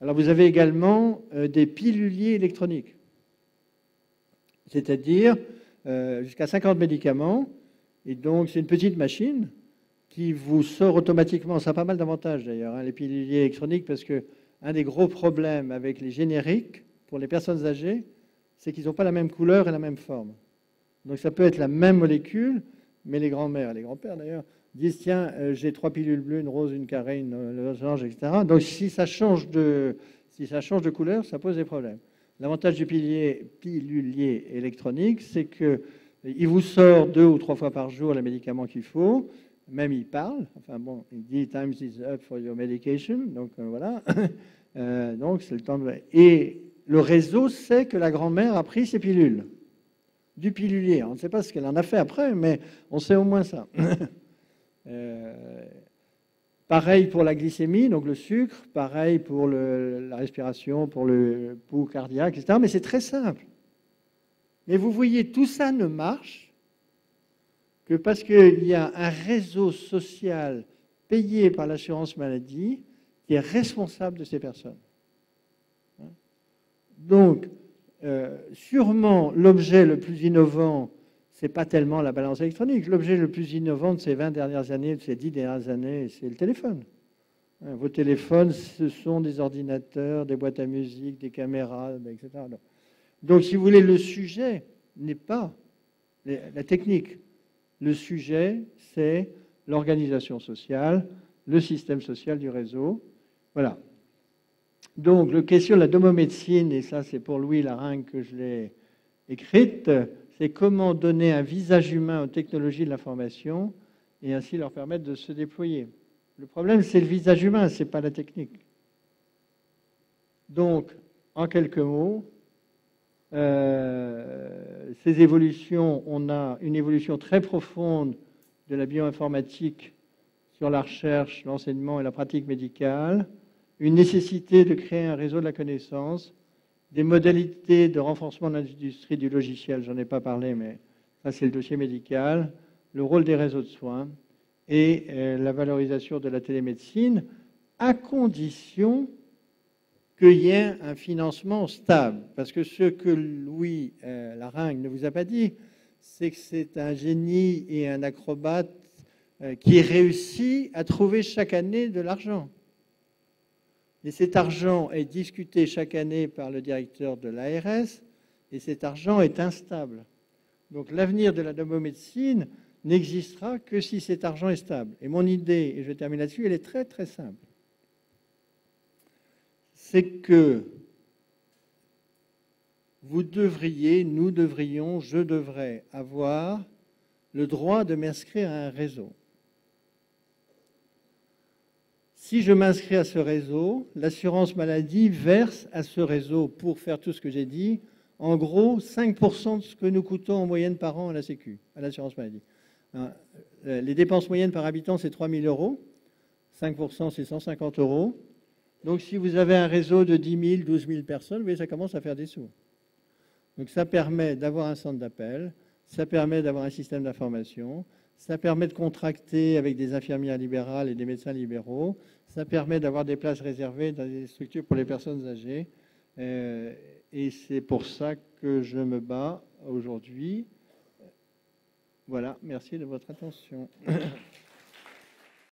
Alors, vous avez également des piluliers électroniques, c'est-à-dire jusqu'à 50 médicaments. Et donc, c'est une petite machine qui vous sort automatiquement. Ça a pas mal d'avantages, d'ailleurs, hein, les piluliers électroniques, parce que un des gros problèmes avec les génériques, pour les personnes âgées, c'est qu'ils n'ont pas la même couleur et la même forme. Donc, ça peut être la même molécule, mais les grands-mères et les grands-pères, d'ailleurs, disent, tiens, j'ai 3 pilules bleues, une rose, une carrée, une orange, etc. Donc, si ça change de couleur, ça pose des problèmes. L'avantage du pilulier électronique, c'est qu'il vous sort 2 ou 3 fois par jour les médicaments qu'il faut. Même il parle. Enfin bon, il dit « Time is up for your medication ». Donc voilà. Donc c'est le temps de... Et le réseau sait que la grand-mère a pris ses pilules. Du pilulier. On ne sait pas ce qu'elle en a fait après, mais on sait au moins ça. Pareil pour la glycémie, donc le sucre. Pareil pour la respiration, pour le pouls cardiaque, etc. Mais c'est très simple. Mais vous voyez, tout ça ne marche que parce qu'il y a un réseau social payé par l'assurance maladie qui est responsable de ces personnes. Donc, sûrement, l'objet le plus innovant, ce n'est pas tellement la balance électronique. L'objet le plus innovant de ces 20 dernières années, de ces 10 dernières années, c'est le téléphone. Vos téléphones, ce sont des ordinateurs, des boîtes à musique, des caméras, etc. Donc, si vous voulez, le sujet n'est pas la technique. Le sujet, c'est l'organisation sociale, le système social du réseau. Voilà. Donc, la question de la domomédecine, et ça c'est pour Louis Laringue que je l'ai écrite, c'est comment donner un visage humain aux technologies de l'information et ainsi leur permettre de se déployer. Le problème, c'est le visage humain, ce n'est pas la technique. Donc, en quelques mots, ces évolutions, on a une évolution très profonde de la bioinformatique sur la recherche, l'enseignement et la pratique médicale, une nécessité de créer un réseau de la connaissance, des modalités de renforcement de l'industrie du logiciel, j'en ai pas parlé, mais ça c'est le dossier médical, le rôle des réseaux de soins et la valorisation de la télémédecine, à condition qu'il y ait un financement stable. Parce que ce que Louis Laringue ne vous a pas dit, c'est que c'est un génie et un acrobate qui réussit à trouver chaque année de l'argent. Et cet argent est discuté chaque année par le directeur de l'ARS, et cet argent est instable. Donc l'avenir de la domomédecine n'existera que si cet argent est stable. Et mon idée, et je termine là-dessus, elle est très très simple. C'est que vous devriez, nous devrions, je devrais avoir le droit de m'inscrire à un réseau. Si je m'inscris à ce réseau, l'assurance maladie verse à ce réseau, pour faire tout ce que j'ai dit, en gros 5% de ce que nous coûtons en moyenne par an à la Sécu, à l'assurance maladie. Les dépenses moyennes par habitant, c'est 3 000 €. 5%, c'est 150 €. Donc si vous avez un réseau de 10 000, 12 000 personnes, vous voyez, ça commence à faire des sous. Donc ça permet d'avoir un centre d'appel, ça permet d'avoir un système d'information, ça permet de contracter avec des infirmières libérales et des médecins libéraux, ça permet d'avoir des places réservées dans des structures pour les personnes âgées. Et c'est pour ça que je me bats aujourd'hui. Voilà, merci de votre attention.